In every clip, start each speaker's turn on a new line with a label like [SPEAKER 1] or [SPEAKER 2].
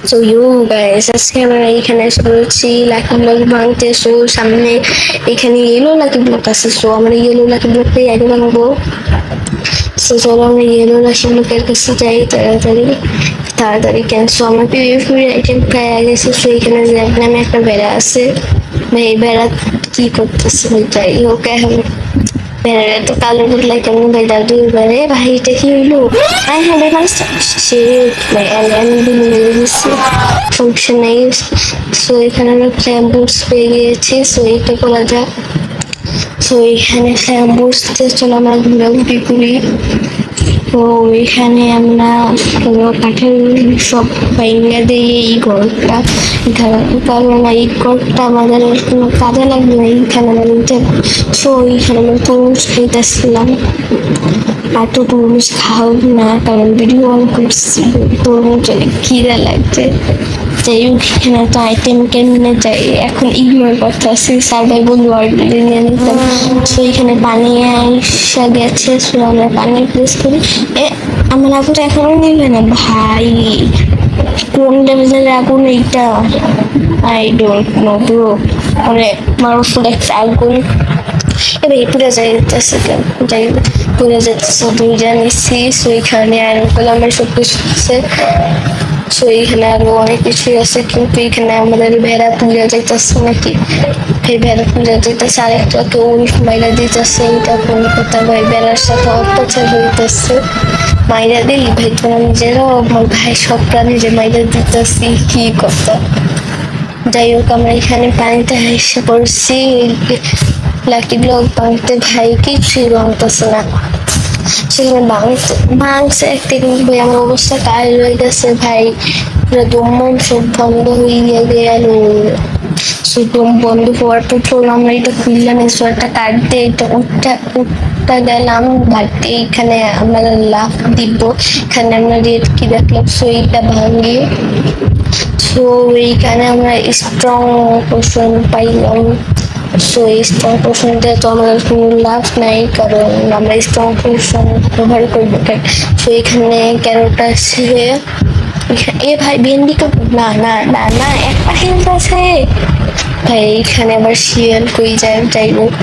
[SPEAKER 1] So you guys, আজকে আমরা এখানে এসে বলছি লাকি ব্লক ভাঙতে। সো সামনে এখানে ইয়েলো লাকি ব্লক আছে, সো আমরা ইয়েলো লাকি ব্লকটাই আগে ভাঙবো। সো চলো আমরা ইয়েলো লাকি ব্লকের কাছে যাই তাড়াতাড়ি তাড়াতাড়ি। কেন সো আমার পিভিপি আইটেম প্রায় আগে গেছে। সো এখানে জ্যাক নামে একটা বেড়া আছে, ভাই এই বেড়া কি করতেছে? যাই হোক, এখন বেড়াটা তো কালো বদলাই কেমন ভাই দাদু এবারে ভাই এটা কি হইলো? হ্যাঁ হ্যাঁ দেখান সে ভাই আমি মেরে দিচ্ছি, সমস্যা নেই। সো এখানে আমরা ফ্ল্যাম বুটস পেয়ে গিয়েছি, সো এটা করা যাক। সো এখানে ফ্ল্যাম বুটসতে চলো আমরা ঘোরাঘুরি করি। তো এখানে আমরা কাঠের সব ভাইঙ্গা দিয়ে এই ঘরটা, কারণ এই ঘরটা আমাদের কোনো কাজে লাগবে না এইখানে আমাদের। সো এইখানে আমরা তরমুজ খাইতেছিলাম, আর তো তরমুজ খাও না কারণ ভিডিও অন করছি, তরমুজ অনেক খিদা লাগছে। যাই হোক, এখানে তো আইটেম কেমনে যাই এখন ইগনোর করতে আসছি, সার্ভাইভাল ওয়ার্ল্ড নিয়ে নিতাম। সো এখানে পানি আসা গেছে, সো আমরা পানি প্রেস করি। আমার আগুন এখনো নিবে না ভাই, কোন লেভেলের আগুন এইটা? আই ডোন্ট নো ব্রো, অনেক পাওয়ারফুল একটা আগুন। এবার পুরো যাইতেছে কেন, যাই পুরো যাইতেছে দুইটা নিচ্ছি। সো এখানে আয়রন করলাম, আমার সব কিছু আছে। সো এখানে আরো অনেক কিছুই আছে, কিন্তু এখানে আমাদের ভেড়া পুজা যাইতেছে নাকি, এই ভেড়া পুজা যাইতেছে, আরেকটা কেউ মাইরা দিতেছে। এটা কোন কথা ভাই, বেড়ার সাথে অত্যাচার হইতেছে। মাইরা দিই ভাই, তোরা নিজেরাও আমার ভাই সব প্রাণী যে মাইরা দিতেছি, কি কথা। যাই হোক, আমরা এখানে পানিতে এসে পড়ছি, লাকি ব্লক ভাঙতে ভাই কিছুই ভাঙতেছে না। সেখানে ভাঙছে একটা, কিন্তু ভাই আমার অবস্থা কাহিল হয়ে গেছে ভাই, পুরো দম সব বন্ধ হয়ে গেল। সুতরাং বন্ধ হওয়ার পর আমরা এটা খুললাম, এসো একটা কার্ড দিয়ে এটা উঠটা গেলাম বাড়িতে। এইখানে আমরা লাফ দিব, এখানে আমরা রেড কি দেখলাম, সো এইটা ভাঙি। সো এইখানে আমরা স্ট্রং পোষণ পাইলাম। সো এই স্ট্রং পোষণ দিয়ে তো আমাদের কোনো লাভ নাই, কারণ আমরা স্ট্রং পোষণ ব্যবহার করবো। সো এখানে ক্যারোট আছে, এ ভাই ভেন্ডি তো না না না না একটা হেলথ আছে ভাই। এখানে আবার শিয়াল কই যায়, যাই হোক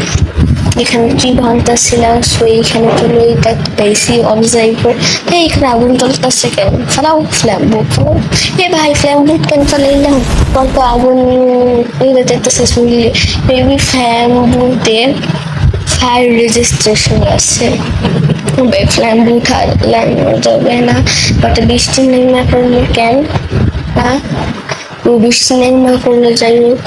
[SPEAKER 1] এখানে কি ভাঙতেছিলাম। সো এইখানে চলো এটা পেয়েছি অবজার্ভার। এই এখানে আগুন জ্বলতেছে কেন? চালাও ফ্ল্যাম বুট, এ ভাই ফ্ল্যাম বুট কেন চালাইলাম? তখন তো আগুন যেতেছে শুনলে। মেবি ফ্ল্যাম বুটে ফায়ার রেজিস্ট্রেশন আছে, ফ্ল্যাম বুট লাগানো যাবে না। বাট বৃষ্টি নেই না করলে কেন? হ্যাঁ বৃষ্টি নেই না করলে, যাই হোক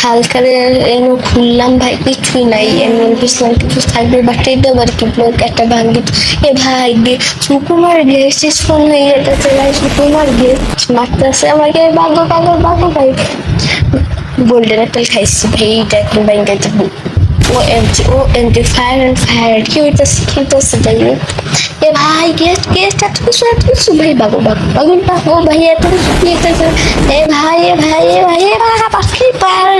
[SPEAKER 1] হালকারে এনে খুললাম ভাই, কিছুই নাই। এমন বুঝলাম কিছু থাকবে, বাট এটা আবার কি ব্লক একটা ভাঙ্গি। এ ভাই সুকুমার গেস্ট ফোন হয়ে যেতেছে ভাই, সুকুমার গেস্ট মারতেছে আমাকে, বাগো বাগো বাগো ভাই। গোল্ডেন অ্যাপেল খাইছি ভাই, এটা এখন ভাঙ্গে যাবো। ও এমজি ফায়ার অ্যান্ড ফায়ার কি হইতেছে কি হইতেছে, যাই হোক। এ ভাই গেস্ট গেস্ট এত কিছু ভাই, বাগো বাগো বাগো বাগো ভাই, এত কিছু কি হইতেছে? এ ভাই এ ভাই এ ভাই এ ভাই পাখি পার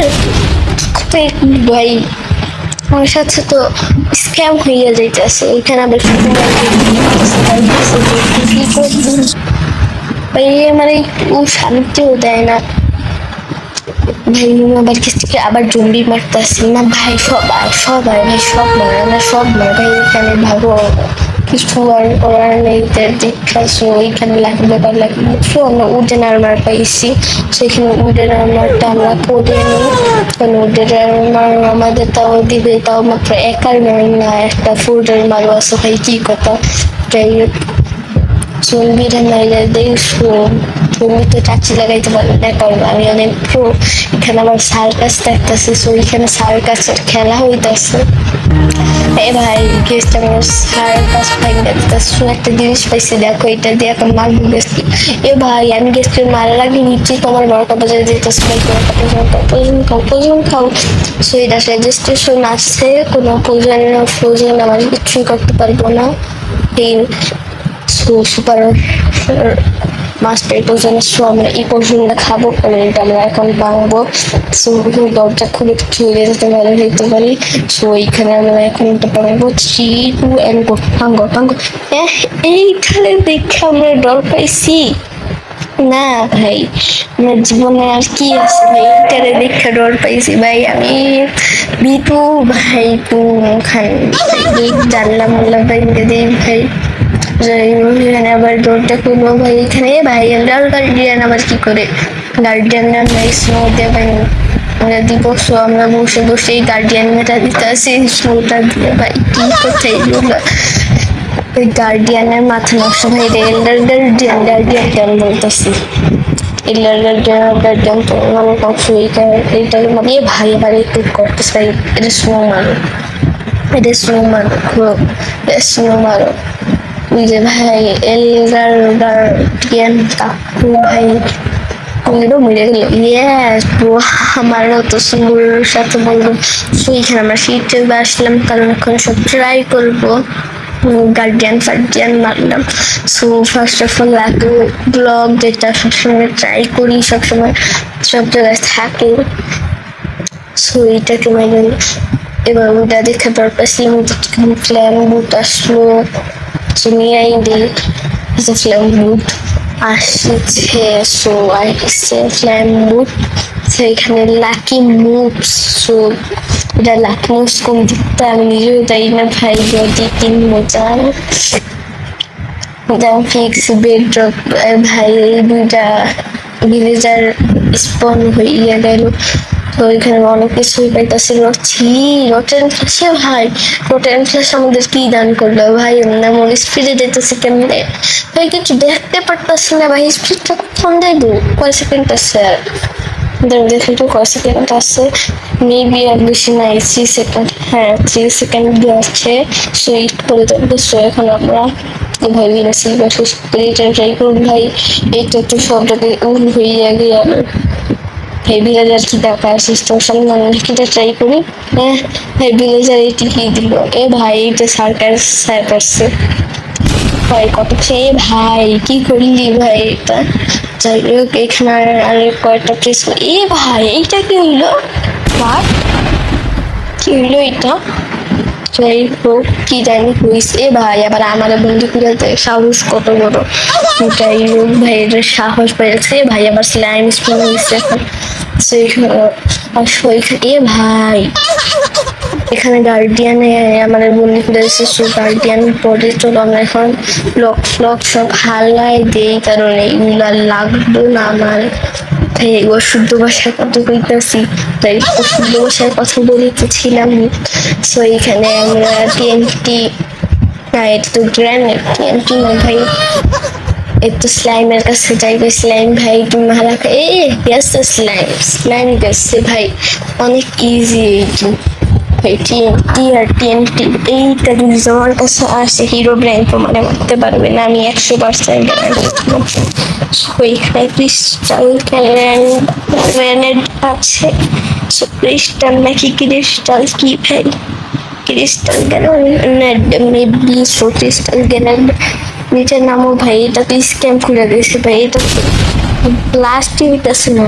[SPEAKER 1] ভাই, আমার সাথে তো স্ক্যাম হইয়া যাইতেছে। এখানে আবার ভাই আমার ও শান্তিও দেয় না ভাই। আবার কিছু আবার জম্বি মারতেছে না ভাই, সবাই সবাই ভাই সব মারে না, সব মারে ভাই। এখানে ভালো কিছু আর করার নেই, দেখছো ওইখানে লাগবে আমরা উডেন আর্মার পাইছি। সেখানে উডেন আর্মারটা আমরা পরে নিই, কারণ উডেন আর্মার আমাদের তাও দিবে, তাও মাত্র এক আর্মার না, একটা ফুডের মারও আছে ভাই, কি কথা। যাই হোক চলবিটা মাইলে দেখছো, তুমি তো চাকরি লাগাইতে পারবে না, কারণ আমি অনেক প্রো। এখানে আমার সার্কাস দেখতেছি, সো এখানে সার্কাসের খেলা হইতেছে। এ ভাই গেস্ট আমার সার্কাস পাইতেছো, একটা জিনিস পাইছি দেখো, এটা দিয়ে এখন মারবো গেস্ট। এ ভাই আমি গেস্টের মারার আগে নিচ্ছি তোমার বারোটা বাজারে যেতেছে ভাই, পোজন খাও। সো এটা রেজিস্ট্রেশন আছে, কোনো ফ্রোজেন আমার কিছুই করতে পারবো না। এই সুপার মাস্টার পোষণ, সো আমরা এই পোষণটা খাবো, কারণ এটা আমরা এখন ভাঙবো। সো দরজা খুলে চলে যেতে ভালো হইতে পারি। সো এইখানে আমরা এখন এটা ভাঙবো, 3 2 and go ভাঙো ভাঙো। এইখানে দেখে আমরা ডর পাইছি না ভাই, আমার জীবনে আর কি আছে ভাই, এটারে দেখে ডর পাইছি ভাই আমি। বিটু ভাই তু খান ভাই, জানলাম বললাম ভাই দিই ভাই। যাই হোক, এখানে আবার দৌড়টা খুলবো ভাই, এখানে ভাই এন্ডার গার্ডিয়ান আবার কি করে, গার্ডিয়ানরা নাই স্নো দিয়ে ভাই আমরা দিব। সো আমরা বসে বসে এই গার্ডিয়ান মেটা দিতে আসি স্নোটা দিয়ে ভাই, কি কোথায় এগুলো, ওই গার্ডিয়ানের মাথা নষ্ট ভাই রে, এল্ডার গার্ডিয়ান গার্ডিয়ান কেন বলতেছি, এল্ডার গার্ডিয়ান গার্ডিয়ান তো মানে কখন এইটা মানে এ ভাই আবার একটু করতেছে ভাই, এটা স্নো মারো, এটা স্নো মারো, এটা স্নো মারো। ওই যে ভাই এল্ডার গার্ডিয়ান কাকু ভাই মেয়েরও মরে গেল, ইয়েস ব্রো, আমারও তো সুন্দর সাথে বলবো। সো এখানে আমরা শীতে আসলাম কারণ এখন সব ট্রাই করবো, গার্ডিয়ান ফার্ডিয়ান মারলাম। সো ফার্স্ট অফ অল এত ব্লগ যেটা সবসময় ট্রাই করি, সবসময় সব জায়গায় থাকে, সো এইটাকে মানে এবার ওটা দেখে পারপাসলি ফ্ল্যাম বুট আসলো, নিয়ে আইডি ফ্ল্যাম বুট আসছে। সো আসছে ফ্ল্যাম বুট, সেইখানে লাকি মুভস। সো এটা লাকি মুভস কোন দিকটা আমি নিজেও তাই না ভাই, যদি তিন মজার যেমন ফিক্স বেডরক ভাই, এই দুইটা ভিলেজার স্পন হইয়া গেল। তো এখানে অনেক কিছুই পাইতেছি, ছি রটেন ফ্ল্যাশে ভাই, রটেন ফ্ল্যাশ আমাদের কি দান করলো ভাই, আমরা মনে স্পিডে যেতেছি কেমনে ভাই, কিছু দেখতে পারতাছি না ভাই, স্পিডটা কখন দেখবো, কয় সেকেন্ড আছে আর দেখি তো কয় সেকেন্ড আছে, মেবি আর বেশি নাই, 3 সেকেন্ড, হ্যাঁ 3 সেকেন্ড আছে। সো ইট করে দেবো। সো এখন আমরা ভাই বিনাসি শেষ করে এটা ট্রাই করুন ভাই, এইটা তো সব জায়গায় হয়ে গিয়ে ভাই ভিলেজার কি দেখা আসিস তোর সামনে কিটা ট্রাই করি। হ্যাঁ ভাই ভিলেজার এটি কি দিল, এ ভাই এইটা সার্কাস সার্কাসে ভাই কত খেয়ে ভাই কি করলি ভাই এটা। যাই হোক এখানে আর কয়েকটা প্লেস, এ ভাই এইটা কি হইলো, কি হইলো এটা, যাই হোক কি জানি হইছে ভাই, আবার আমার বন্ধু করে সাহস কত বড়, যাই হোক ভাই এর সাহস পেয়েছে ভাই, আবার স্লাইম স্পুন হয়েছে এখন। এ ভাই এখানে গার্ডিয়ানে আমাদের বন্দি করে এসেছে, গার্ডিয়ান পরে চলো আমরা এখন লক ফ্লক সব হালাই দেই, কারণ এইগুলা লাগলো না আমার তাই এগুলো শুদ্ধ ভাষায় কথা কইতেছি, তাই শুদ্ধ ভাষায় কথা বলিতেছিলাম। সো এখানে আমরা টিএনটি না, এটা তো গ্র্যানেড, টিএনটি না ভাই, একটু স্লাইমের কাছে যাইবে, স্লাইম ভাই তুমি মারা এ গেছে, স্লাইম স্লাইম গেছে ভাই, অনেক ইজি এইটি ভাই, টিএনটি আর টিএনটি এইটা যদি আমার কাছে আসে হিরো ব্র্যান্ড তো মানে মারতে পারবে না, আমি 100% গ্যারান্টি। ওইখানে ক্রিস্টাল গ্রেনেড আছে, ক্রিস্টাল নাকি ক্রিস্টাল কি ভাই, crystal grenade maybe, so crystal grenade নিচের নামও ভাই, এটা তো স্ক্যাম করে দিয়েছে ভাই, এটা ব্লাস্ট হইতেছে না।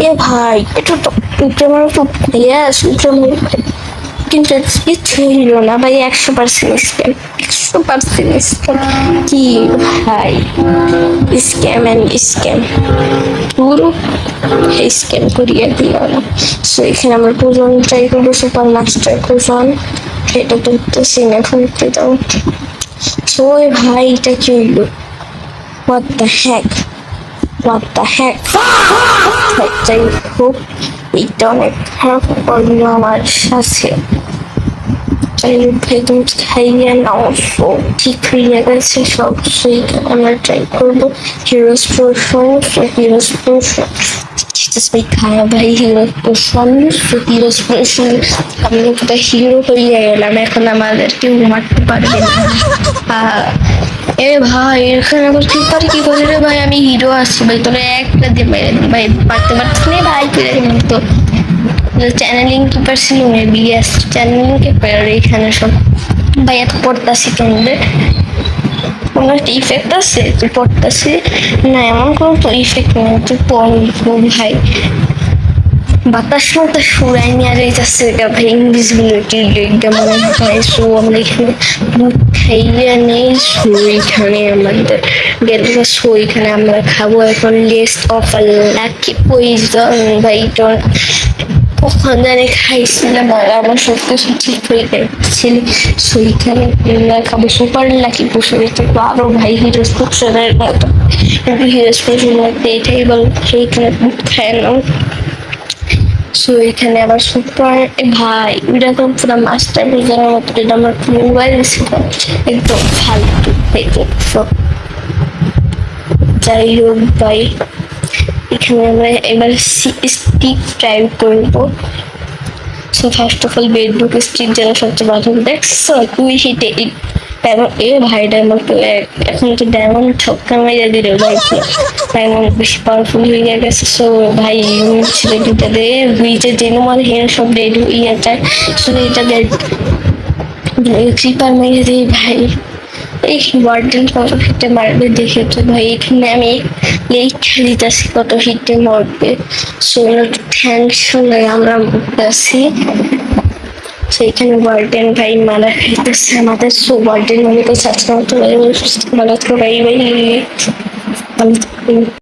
[SPEAKER 1] এ ভাই এটা তো উপরে তো ইয়াস উপরে কিন্তু কিচ্ছু হইল না ভাই, 100% স্ক্যাম, 100% স্ক্যাম কি ভাই, স্ক্যাম অ্যান্ড স্ক্যাম পুরো স্ক্যাম করিয়ে দিল না। সো এখানে আমরা প্রয়োজন ট্রাই করবো, সুপার মাস্টার প্রয়োজন এটা তো উঠতেছি না, এখন উঠতে দাও। সো ভাই এটা কি হইল, what the heck, what the heck, যাই হোক এইটা অনেক খারাপ করলো আমার সাথে, যাই হোক ভাই তুমি খাইয়ে নাও। সো ঠিক হয়ে গেছে সব, সেই আমরা ট্রাই করবো হিরোস পোর্শন, হিরোস পোর্শন ভাই খাওয়া ভাই, হিরোস পোর্শন, হিরোস পোর্শন আমি একটা হিরো হয়ে গেলাম, এখন আমাদের কেউ মারতে পারবে না। এ ভাই এখানে আবার কি করে কি করে রে ভাই, আমি হিরো আসছি ভাই, তোরা একটা দিয়ে মেরে দিন ভাই, পারতে পারছিস না ভাই, তুই তো চ্যানেলিং কি পারছিল মেবি, ইয়েস চ্যানেলিং কে পারে এখানে সব ভাই, এত পড়তাছি কেমনে, কোনো একটা ইফেক্ট আছে তুই পড়তাছি না, এমন কোনো তো ইফেক্ট নেই, তুই পড় ভাই, বাতাস মতো সুরাই নিয়ে যাইতেছে এটা ভাই ইনভিজিবিলিটি লেগটা মনে হয়। সো আমরা এখানে দুধ খাইয়ে নেই, সো এখানে আমাদের গেলে সো এখানে আমরা খাবো এখন লেস্ট অফ লাকি পয়জন ভাই। তো কখন জানি খাইছিলাম আর আমার সব কিছু ঠিক হয়ে গেছিল। সো এখানে আমরা খাবো সুপার লাকি পোষণ, এটা তো আরো ভাই হিরোজ পোষণের মতো, কিন্তু হিরোজ পোষণ মধ্যে এটাই বল সেইখানে দুধ খায় না। সো এখানে আবার সুপার ভাই এটা তো পুরো মাস্টার প্লেজারের মতো, এটা আমার মোবাইল ছিল একদম ফালতু দেখে সব। যাই হোক ভাই, এখানে আমরা এবার স্টিক ট্রাই করবো। সো ফার্স্ট অফ অল বেডবুক স্টিক যেন সবচেয়ে ভালো দেখছো তুই সেটা এ ভাইটার মতো এখন তো ডায়মন্ড ছক্কা মেরে দিলে ভাই, ডায়মন্ড বেশি পাওয়ারফুল হয়ে গেছে। সো ভাই ছেলে দুটা দে দুইটা যেন মানে হেন সব ডেড হয়ে যায়। সো এটা দেখ ক্রিপার মেরে দিই ভাই, এই ওয়ার্ডেন কত হিটে মারবে দেখে তো ভাই এখানে আমি লেখা দিতেছি কত হিটে মরবে। সো টেনশন লাগে আমরা মরতেছি। সেইখানে ওয়ার্ডেন ভাই মারা খাইতেছে আমাদের। সো ওয়ার্ডেন মানে তো সাজকা মতো ভালো ভাই ভাই ভালো